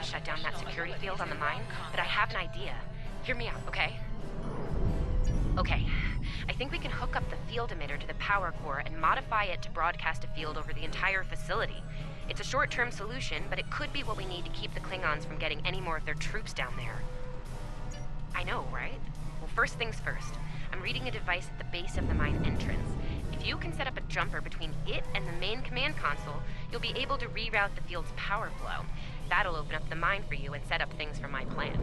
shut down that security field on the mine, but I have an idea. Hear me out, okay? Okay, I think we can hook up the field emitter to the power core and modify it to broadcast a field over the entire facility. It's a short-term solution, but it could be what we need to keep the Klingons from getting any more of their troops down there. I know, right? Well, first things first. I'm reading a device at the base of the mine entrance. If you can set up a jumper between it and the main command console, you'll be able to reroute the field's power flow. That'll open up the mine for you and set up things for my plan.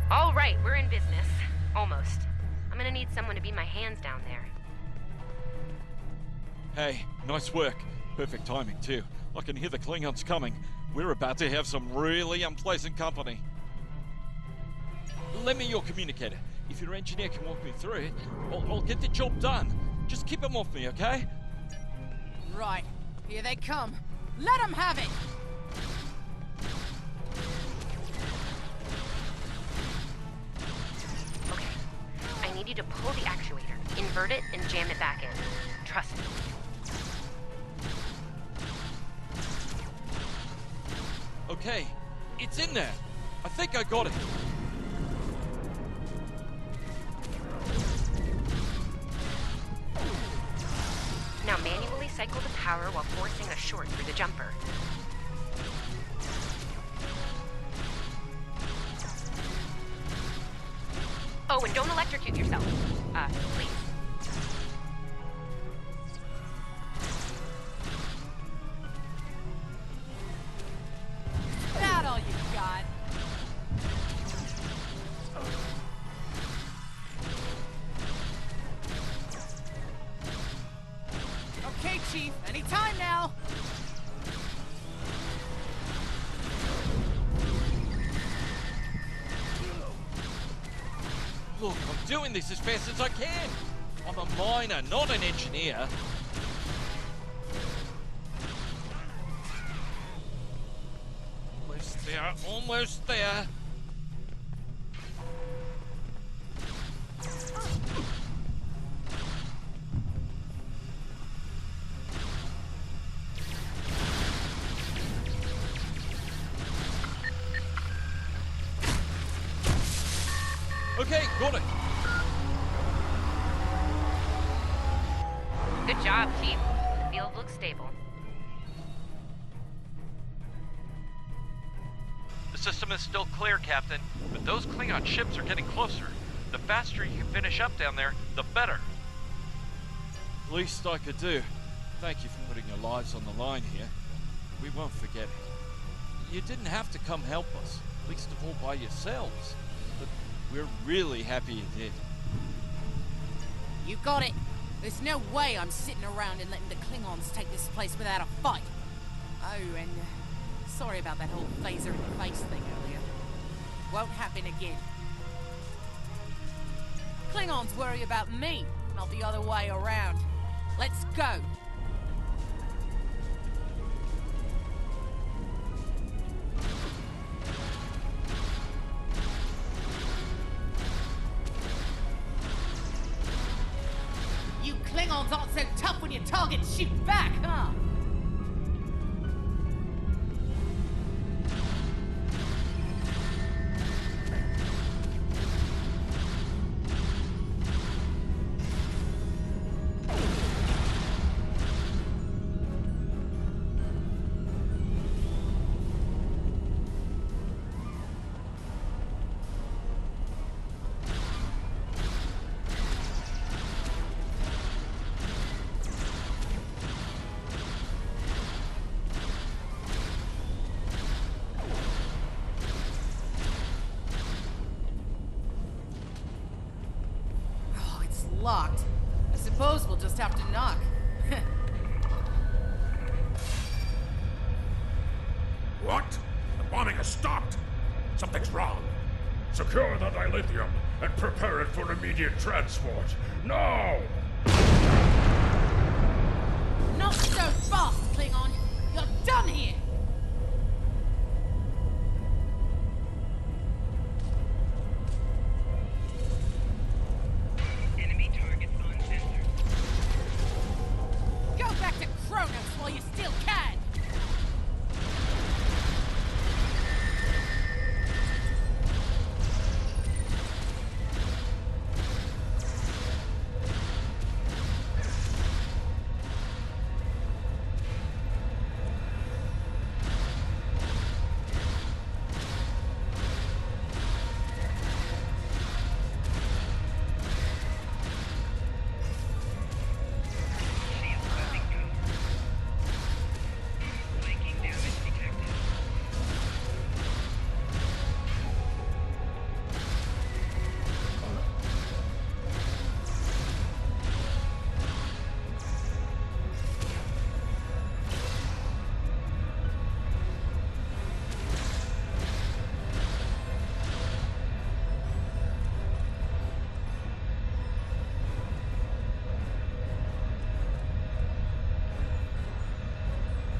All right, we're in business. Almost. I'm gonna need someone to be my hands down there. Hey, nice work. Perfect timing, too. I can hear the Klingons coming. We're about to have some really unpleasant company. Lend me your communicator. If your engineer can walk me through it, I'll get the job done. Just keep them off me, okay? Right. Here they come. Let them have it! Okay. I need you to pull the actuator, invert it, and jam it back in. Trust me. Okay, it's in there. I think I got it. Now manually cycle the power while forcing a short through the jumper. Oh, and don't electrocute yourself. Please. That all you got? Okay, Chief. Anytime now. Look, I'm doing this as fast as I can. I'm a miner, not an engineer. Almost there, almost there. Okay, got it. Good job, Chief. The field looks stable. The system is still clear, Captain, but those Klingon ships are getting closer. The faster you can finish up down there, the better. Least I could do. Thank you for putting your lives on the line here. We won't forget it. You didn't have to come help us, least of all by yourselves. But we're really happy you did. You got it. There's no way I'm sitting around and letting the Klingons take this place without a fight. Oh, and sorry about that whole phaser in the face thing earlier. Won't happen again. Klingons worry about me, not the other way around. Let's go. You Klingons aren't so tough when your targets shoot back, huh? Locked. I suppose we'll just have to knock. What? The bombing has stopped. Something's wrong. Secure the dilithium and prepare it for immediate transport. Now! Not so fast, Klingon! You're done here! while you still can!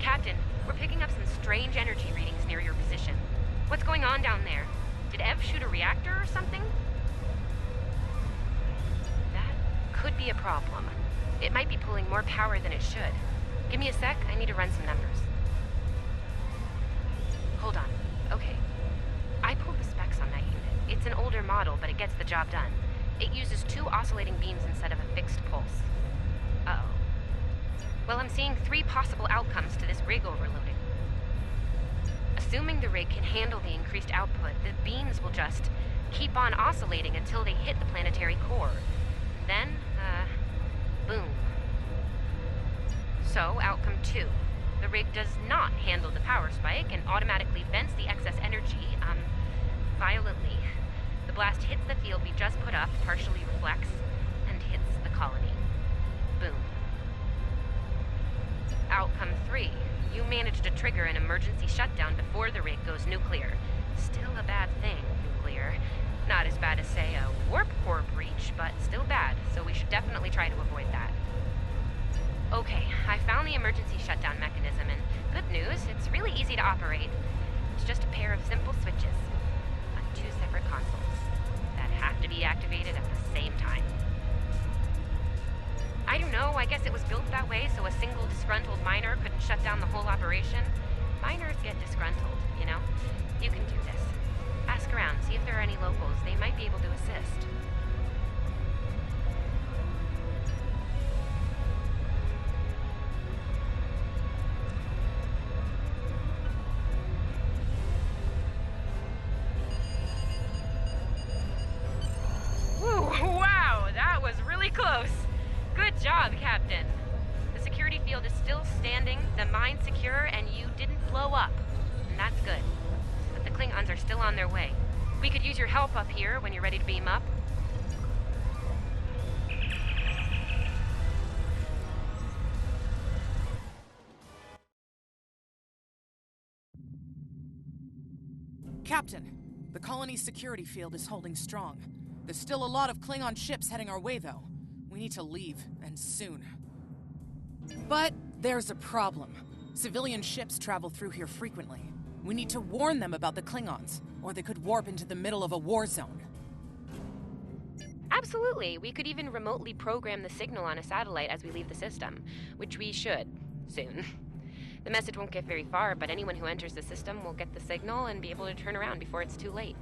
Captain, we're picking up some strange energy readings near your position. What's going on down there? Did Ev shoot a reactor or something? That could be a problem. It might be pulling more power than it should. Give me a sec, I need to run some numbers. Hold on. Okay. I pulled the specs on that unit. It's an older model, but it gets the job done. It uses 2 oscillating beams instead of a fixed pulse. Uh-oh. Well, I'm seeing 3 possible outcomes to this rig overloading. Assuming the rig can handle the increased output, the beams will just keep on oscillating until they hit the planetary core. Then, boom. So, outcome 2. The rig does not handle the power spike and automatically vents the excess energy, violently. The blast hits the field we just put up, partially reflects, and hits the colony. Boom. Outcome 3. You managed to trigger an emergency shutdown before the rig goes nuclear. Still a bad thing, nuclear. Not as bad as, say, a warp core breach, but still bad, so we should definitely try to avoid that. Okay, I found the emergency shutdown mechanism, and good news, it's really easy to operate. It's just a pair of simple switches on 2 separate consoles that have to be activated at the same time. I don't know, I guess it was built that way so a single disgruntled miner couldn't shut down the whole operation. Miners get disgruntled, you know? You can do this. Ask around, see if there are any locals. They might be able to assist. Woo, wow, that was really close. Good job, Captain. The security field is still standing, the mine's secure, and you didn't blow up. And that's good. But the Klingons are still on their way. We could use your help up here when you're ready to beam up. Captain, the colony's security field is holding strong. There's still a lot of Klingon ships heading our way, though. We need to leave, and soon. But there's a problem. Civilian ships travel through here frequently. We need to warn them about the Klingons, or they could warp into the middle of a war zone. Absolutely. We could even remotely program the signal on a satellite as we leave the system, which we should, soon. The message won't get very far, but anyone who enters the system will get the signal and be able to turn around before it's too late.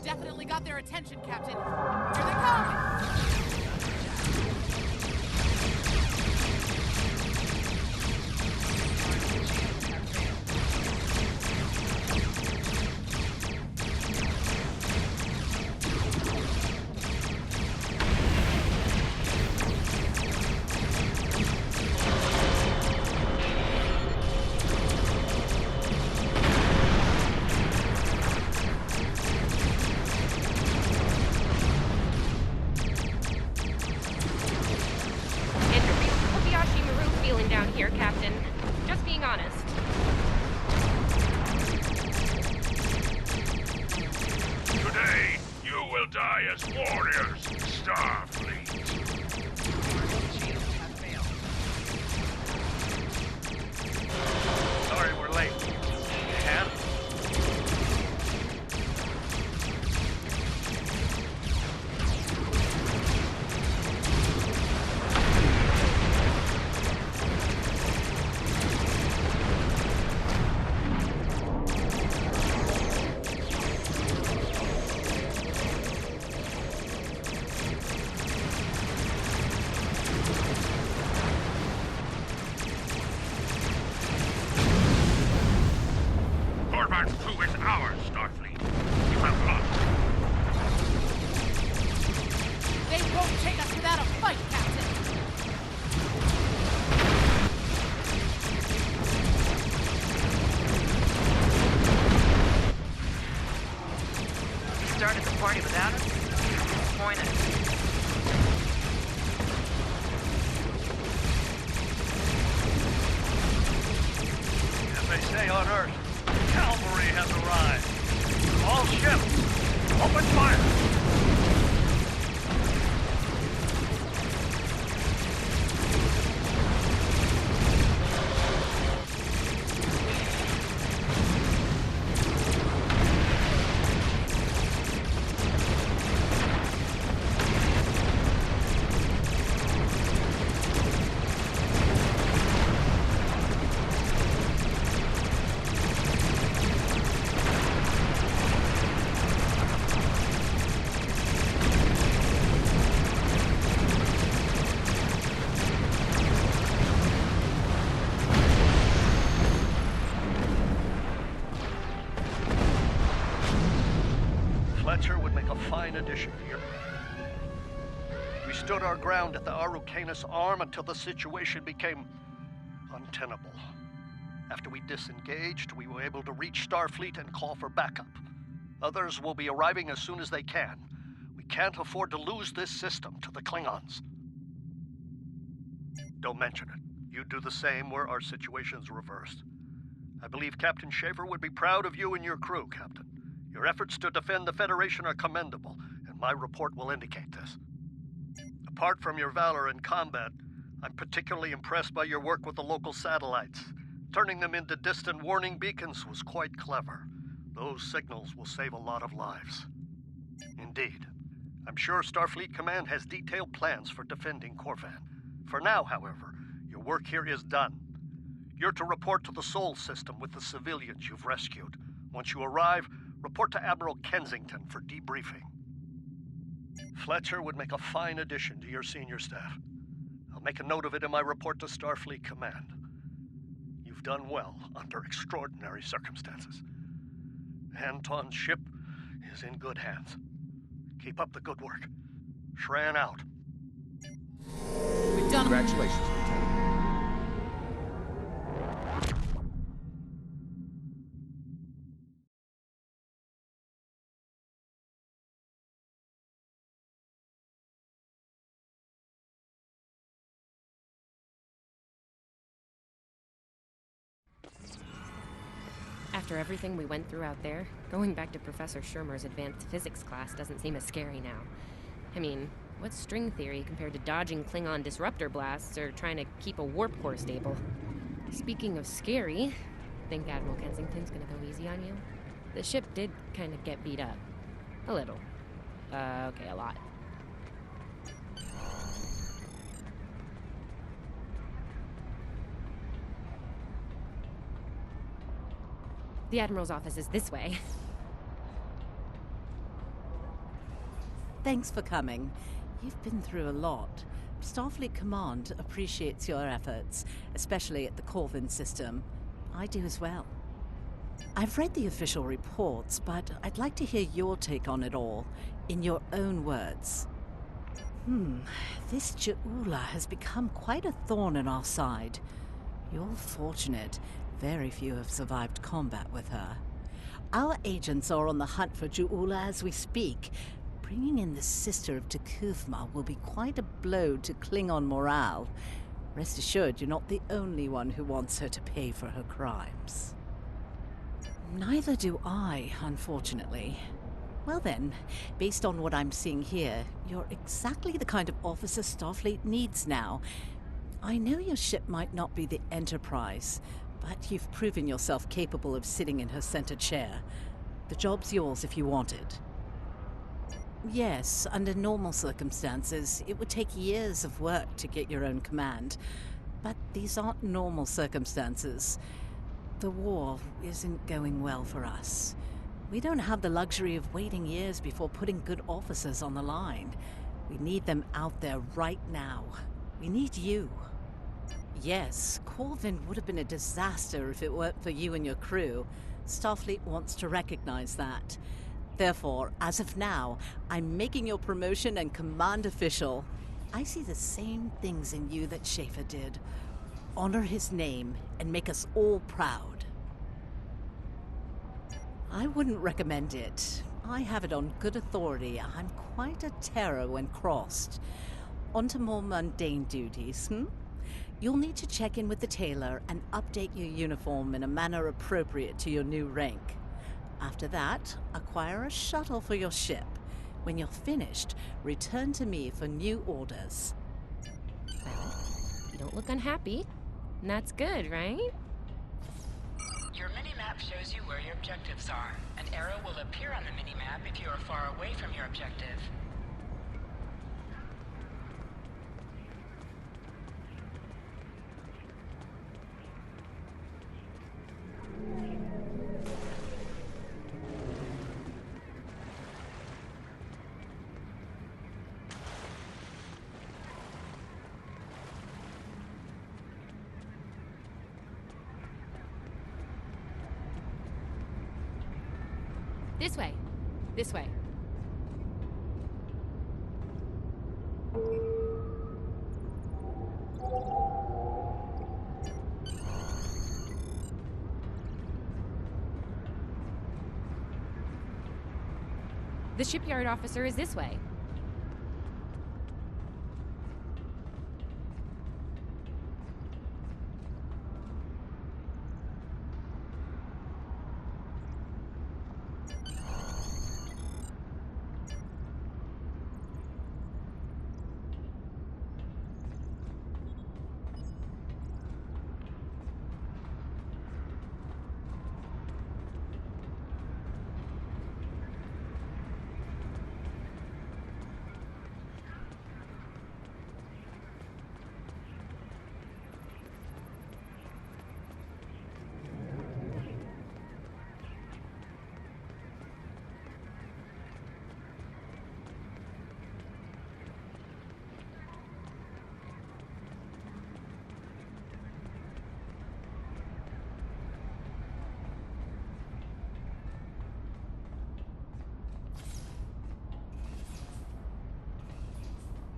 Definitely got their attention, Captain. Here they come! Here, Captain. Just being honest. Today, you will die as warriors, Starfleet. on Earth. Cavalry has arrived. All ships, open fire! Fletcher would make a fine addition here. We stood our ground at the Araucanus Arm until the situation became untenable. After we disengaged, we were able to reach Starfleet and call for backup. Others will be arriving as soon as they can. We can't afford to lose this system to the Klingons. Don't mention it. You do the same where our situation's reversed. I believe Captain Schaefer would be proud of you and your crew, Captain. Your efforts to defend the Federation are commendable, and my report will indicate this. Apart from your valor in combat, I'm particularly impressed by your work with the local satellites. Turning them into distant warning beacons was quite clever. Those signals will save a lot of lives. Indeed. I'm sure Starfleet Command has detailed plans for defending Corvan. For now, however, your work here is done. You're to report to the Sol system with the civilians you've rescued. Once you arrive, report to Admiral Kensington for debriefing. Fletcher would make a fine addition to your senior staff. I'll make a note of it in my report to Starfleet Command. You've done well under extraordinary circumstances. Anton's ship is in good hands. Keep up the good work. Shran out. We've done. Congratulations, Lieutenant. After everything we went through out there, going back to Professor Shermer's advanced physics class doesn't seem as scary now. I mean, what's string theory compared to dodging Klingon disruptor blasts or trying to keep a warp core stable? Speaking of scary, think Admiral Kensington's gonna go easy on you? The ship did kind of get beat up. A little. Okay, a lot. The Admiral's office is this way. Thanks for coming. You've been through a lot. Starfleet Command appreciates your efforts, especially at the Corvin system. I do as well. I've read the official reports, but I'd like to hear your take on it all, in your own words. This Ju'ula has become quite a thorn in our side. You're fortunate. Very few have survived combat with her. Our agents are on the hunt for Ju'ula as we speak. Bringing in the sister of T'Kuvma will be quite a blow to Klingon morale. Rest assured, you're not the only one who wants her to pay for her crimes. Neither do I, unfortunately. Well then, based on what I'm seeing here, you're exactly the kind of officer Starfleet needs now. I know your ship might not be the Enterprise, but you've proven yourself capable of sitting in her center chair. The job's yours if you want it. Yes, under normal circumstances, it would take years of work to get your own command. But these aren't normal circumstances. The war isn't going well for us. We don't have the luxury of waiting years before putting good officers on the line. We need them out there right now. We need you. Yes, Corvin would have been a disaster if it weren't for you and your crew. Starfleet wants to recognize that. Therefore, as of now, I'm making your promotion and command official. I see the same things in you that Schaefer did. Honor his name and make us all proud. I wouldn't recommend it. I have it on good authority. I'm quite a terror when crossed. On to more mundane duties, You'll need to check in with the tailor and update your uniform in a manner appropriate to your new rank. After that, acquire a shuttle for your ship. When you're finished, return to me for new orders. Well, you don't look unhappy. And that's good, right? Your mini-map shows you where your objectives are. An arrow will appear on the mini-map if you are far away from your objective. This way. This way. The shipyard officer is this way.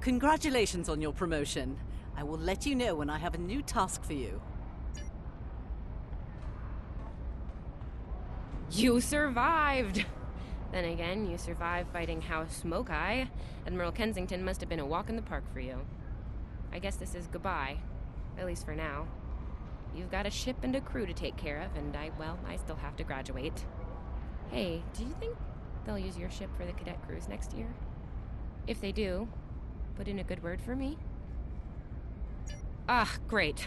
Congratulations on your promotion. I will let you know when I have a new task for you. You survived! Then again, you survived fighting House Smoke-Eye. Admiral Kensington must have been a walk in the park for you. I guess this is goodbye. At least for now. You've got a ship and a crew to take care of, and I still have to graduate. Hey, do you think they'll use your ship for the cadet cruise next year? If they do, put in a good word for me? Ah, great.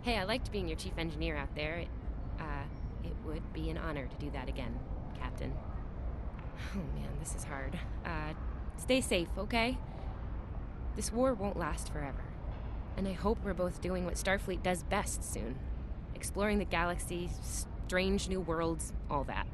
Hey, I liked being your chief engineer out there. It would be an honor to do that again, Captain. Oh man, this is hard. Stay safe, okay? This war won't last forever. And I hope we're both doing what Starfleet does best soon. Exploring the galaxy, strange new worlds, all that.